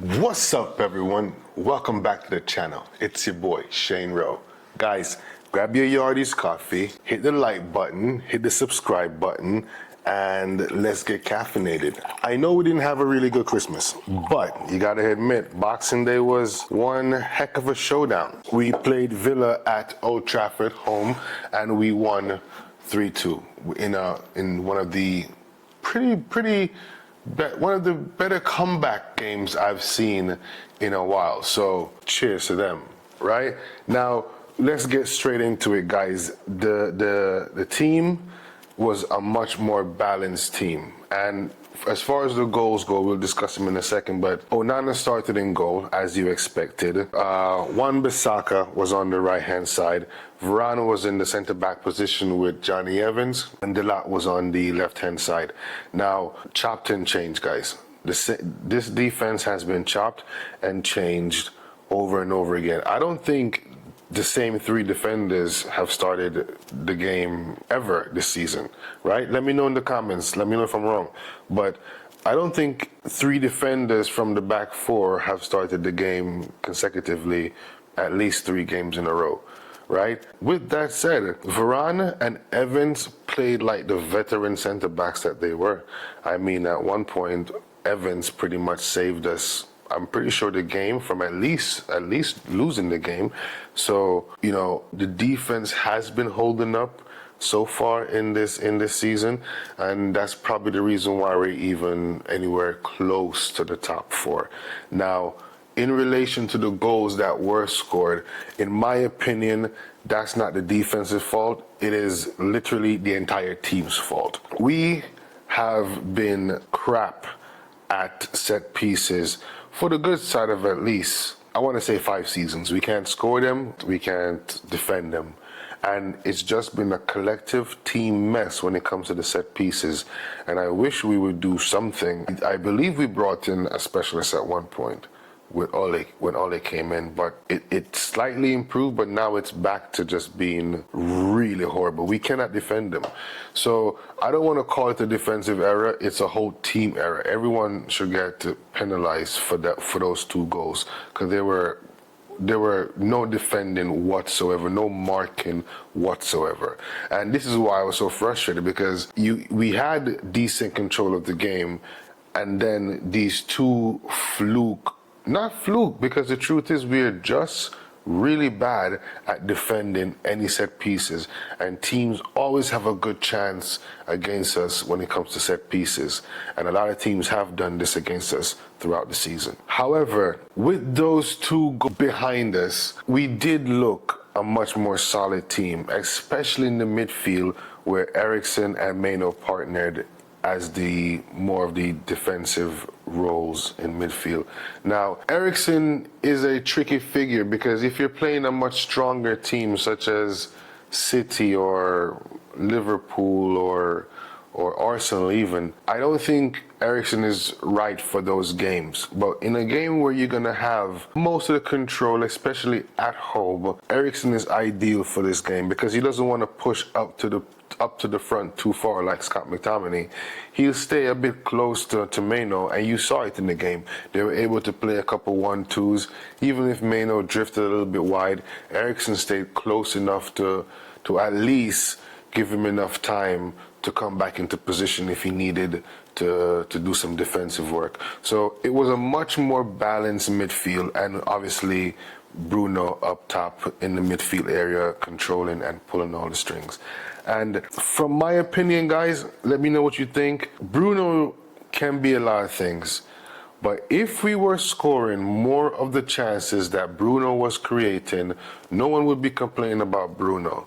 What's up, everyone? Welcome back to the channel. It's your boy, Shane Rowe. Guys, grab your Yardies coffee, hit the like button, hit the subscribe button, and let's get caffeinated. I know we didn't have a really good Christmas, but you gotta admit, Boxing Day was one heck of a showdown. We played Villa at Old Trafford home, and we won 3-2 in one of the one of the better comeback games I've seen in a while. So cheers to them, right? Now, let's get straight into it, guys. The team was a much more balanced team. And as far as the goals go, we'll discuss them in a second, but Onana started in goal, as you expected. Wan-Bissaka was on the right-hand side. Varane was in the centre-back position with Johnny Evans, and Delat was on the left-hand side. Now, chopped and changed, guys. This defense has been chopped and changed over and over again. I don't think the same three defenders have started the game ever this season, right? Let me know in the comments. Let me know if I'm wrong. But I don't think three defenders from the back four have started the game consecutively at least 3 games in a row, right? With that said, Varane and Evans played like the veteran center-backs that they were. I mean, at one point, Evans pretty much saved us, I'm pretty sure, the game from at least losing the game. So, you know, the defense has been holding up so far in this season, and that's probably the reason why we're even anywhere close to the top 4. Now, in relation to the goals that were scored, in my opinion, that's not the defense's fault. It is literally the entire team's fault. We have been crap at set pieces for the good side of at least, I want to say 5 seasons. We can't score them, we can't defend them. And it's just been a collective team mess when it comes to the set pieces. And I wish we would do something. I believe we brought in a specialist at one point with Ole, when Ole came in, but it slightly improved, but now it's back to just being really horrible. We cannot defend them. So I don't want to call it a defensive error. It's a whole team error. Everyone should get penalized for those 2 goals, because there were no defending whatsoever, no marking whatsoever. And this is why I was so frustrated, because we had decent control of the game, and then these 2 not fluke, because the truth is we're just really bad at defending any set pieces, and teams always have a good chance against us when it comes to set pieces, and a lot of teams have done this against us throughout the season. However, with those 2 behind us, we did look a much more solid team, especially in the midfield, where Eriksen and Maino partnered as more of the defensive roles in midfield. Now, Eriksen is a tricky figure, because if you're playing a much stronger team such as City or Liverpool or Arsenal even, I don't think Eriksen is right for those games. But in a game where you're gonna have most of the control, especially at home, Eriksen is ideal for this game, because he doesn't want to push up to the front too far like Scott McTominay. He'll stay a bit close to Maino, and you saw it in the game. They were able to play a couple 1-2s. Even if Maino drifted a little bit wide, Eriksen stayed close enough to at least give him enough time to come back into position if he needed to do some defensive work. So it was a much more balanced midfield, and obviously Bruno up top in the midfield area, controlling and pulling all the strings. And from my opinion, guys, let me know what you think. Bruno can be a lot of things, but if we were scoring more of the chances that Bruno was creating, no one would be complaining about Bruno.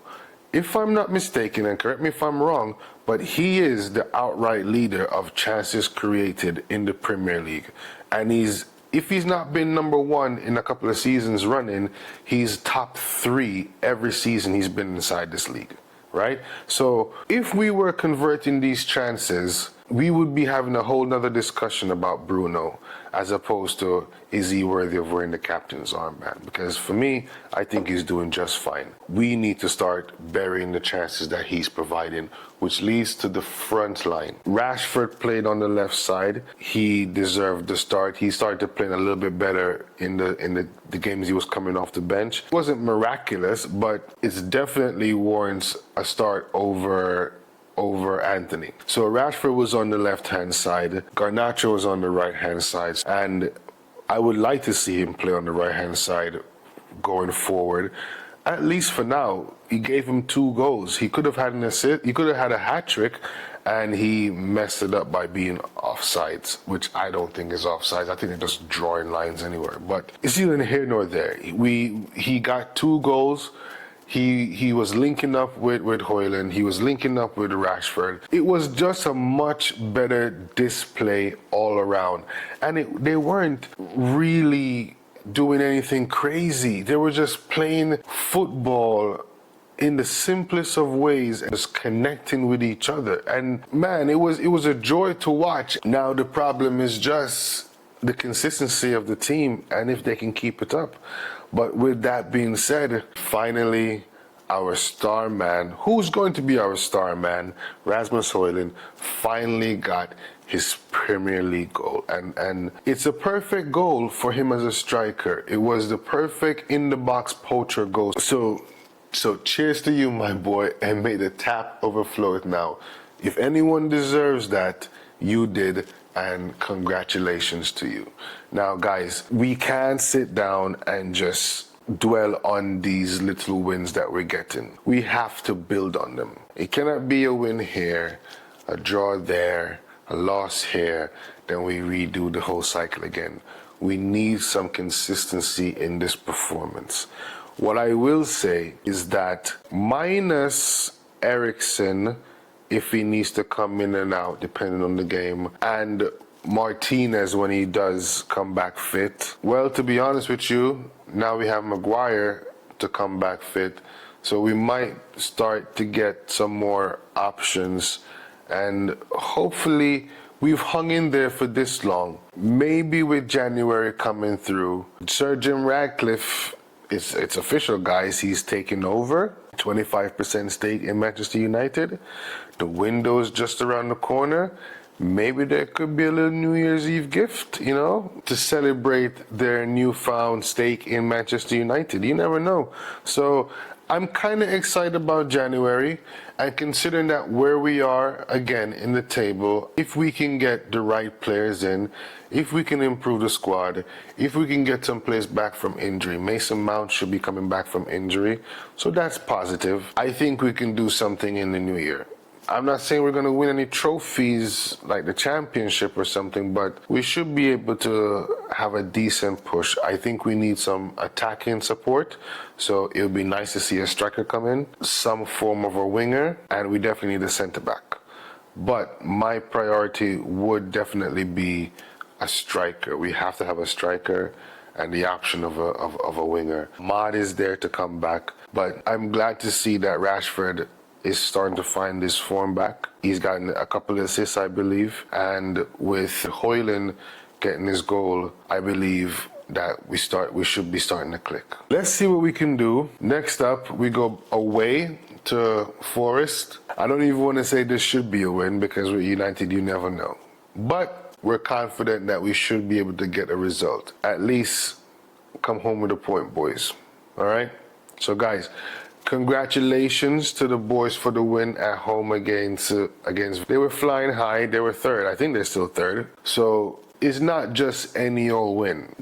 If I'm not mistaken, and correct me if I'm wrong, but he is the outright leader of chances created in the Premier League. And if he's not been number 1 in a couple of seasons running, he's top 3 every season he's been inside this league, right? So if we were converting these chances, we would be having a whole nother discussion about Bruno as opposed to is he worthy of wearing the captain's armband? Because for me, I think he's doing just fine. We need to start burying the chances that he's providing, which leads to the front line. Rashford played on the left side. He deserved the start. He started to play a little bit better in the games he was coming off the bench. It wasn't miraculous, but it's definitely warrants a start over Anthony. So Rashford was on the left-hand side, Garnacho was on the right-hand side, and I would like to see him play on the right-hand side going forward. At least for now, he gave him 2 goals. He could have had an assist, he could have had a hat-trick, and he messed it up by being offsides, which I don't think is offsides. I think they're just drawing lines anywhere. But it's neither here nor there. He got 2 goals. He was linking up with Hojlund. He was linking up with Rashford. It was just a much better display all around. And they weren't really doing anything crazy. They were just playing football in the simplest of ways and just connecting with each other. And man, it was a joy to watch. Now the problem is just the consistency of the team and if they can keep it up. But with that being said, finally, our star man, who's going to be our star man, Rasmus Hojlund, finally got his Premier League goal. And it's a perfect goal for him as a striker. It was the perfect in-the-box poacher goal. So cheers to you, my boy, and may the tap overflow it now. If anyone deserves that, you did, and congratulations to you. Now, guys, we can't sit down and just dwell on these little wins that we're getting. We have to build on them. It cannot be a win here, a draw there, a loss here, then we redo the whole cycle again. We need some consistency in this performance. What I will say is that minus Eriksen, if he needs to come in and out depending on the game, and Martinez when he does come back fit. Well, to be honest with you, now we have Maguire to come back fit, so we might start to get some more options, and hopefully we've hung in there for this long. Maybe with January coming through, Sir Jim Ratcliffe, it's official, guys, he's taking over. 25% stake in Manchester United. The window's just around the corner. Maybe there could be a little New Year's Eve gift, you know, to celebrate their newfound stake in Manchester United. You never know. So I'm kind of excited about January, and considering that where we are again in the table, if we can get the right players in, if we can improve the squad, if we can get some players back from injury, Mason Mount should be coming back from injury, so that's positive. I think we can do something in the new year. I'm not saying we're going to win any trophies like the championship or something, but we should be able to have a decent push. I think we need some attacking support, so it would be nice to see a striker come in, some form of a winger, and we definitely need a centre back. But my priority would definitely be a striker. We have to have a striker and the option of a winger. Mod is there to come back, but I'm glad to see that Rashford is starting to find this form back. He's gotten a couple of assists, I believe, and with Hojlund getting his goal, I believe that we should be starting to click. Let's see what we can do. Next up, we go away to Forest. I don't even want to say this should be a win because with United, you never know. But we're confident that we should be able to get a result. At least come home with a point, boys. All right? So, guys, congratulations to the boys for the win at home against. They were flying high. They were third. I think they're still third. So it's not just any old win.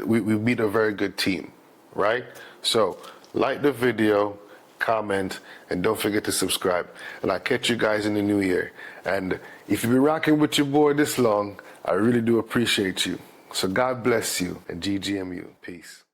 We beat a very good team, right? So like the video, comment, and don't forget to subscribe. And I'll catch you guys in the new year. And if you've been rocking with your boy this long, I really do appreciate you. So God bless you and GGMU. Peace.